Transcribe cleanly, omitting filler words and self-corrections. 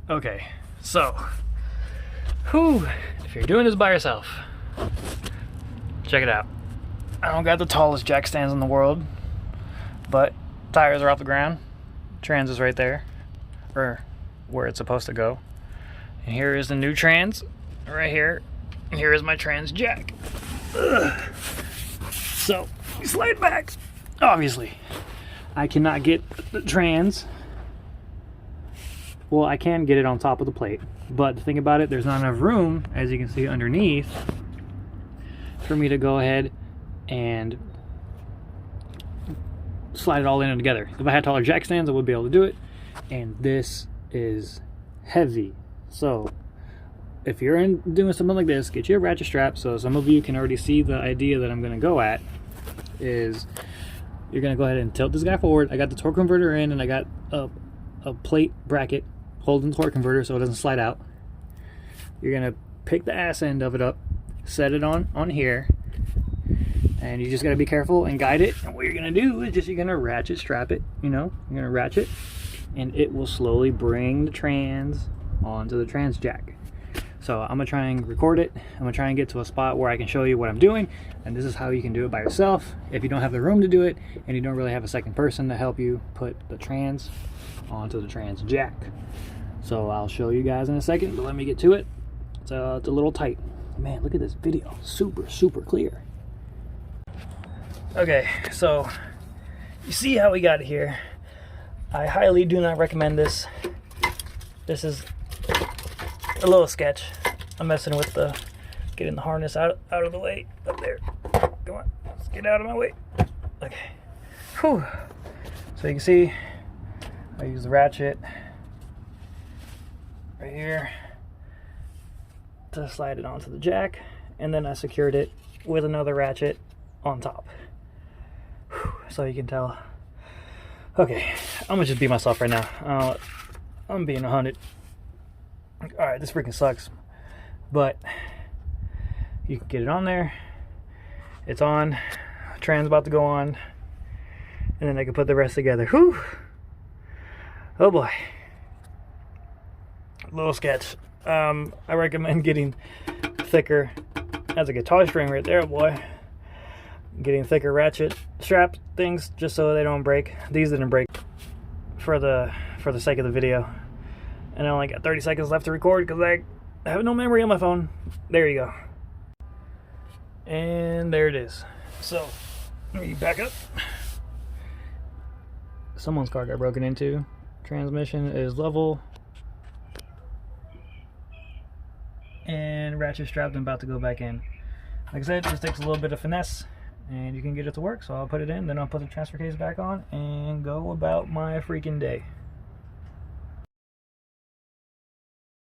Okay, so, whew, if you're doing this by yourself, check it out. I don't got the tallest jack stands in the world, but tires are off the ground, trans is right there, or where it's supposed to go. And here is the new trans, right here. And here is my trans jack. Ugh. So, slide back. Obviously, I cannot get the trans. Well, I can get it on top of the plate, but the thing about it, there's not enough room, as you can see underneath, for me to go ahead and slide it all in together. If I had taller jack stands, I would be able to do it, and this is heavy. So if you're doing something like this, get you a ratchet strap. So some of you can already see the idea that I'm going to go at is you're going to go ahead and tilt this guy forward. I got the torque converter in, and I got a plate bracket holding the torque converter so it doesn't slide out. You're going to pick the ass end of it up, set it on here, and you just got to be careful and guide it. And what you're going to do is just you're going to ratchet strap it, you know, you're going to ratchet, and it will slowly bring the trans onto the trans jack. So I'm gonna try and record it. I'm gonna try and get to a spot where I can show you what I'm doing, and this is how you can do it by yourself if you don't have the room to do it and you don't really have a second person to help you put the trans onto the trans jack. So I'll show you guys in a second, but let me get to it. It's a little tight. Man, look at this video, super clear. Okay, so you see how we got it here. I highly do not recommend this. This is a little sketch. I'm messing with getting the harness out of the way up there. Come on, let's get out of my way. Okay. Whew. So you can see I use the ratchet right here to slide it onto the jack, and then I secured it with another ratchet on top. Whew. So you can tell. Okay, I'm gonna just be myself right now. I'm being 100. Alright, this freaking sucks, but you can get it on there. It's on. Trans about to go on, and then I can put the rest together. Whew. Oh boy. Little sketch. I recommend getting thicker. That's a guitar string right there, boy. Getting thicker ratchet strap things just so they don't break. These didn't break for the sake of the video. And I only got 30 seconds left to record because I have no memory on my phone. There you go. And there it is. So, let me back up. Someone's car got broken into. Transmission is level. And ratchet strapped and about to go back in. Like I said, it just takes a little bit of finesse and you can get it to work. So I'll put it in, then I'll put the transfer case back on and go about my freaking day.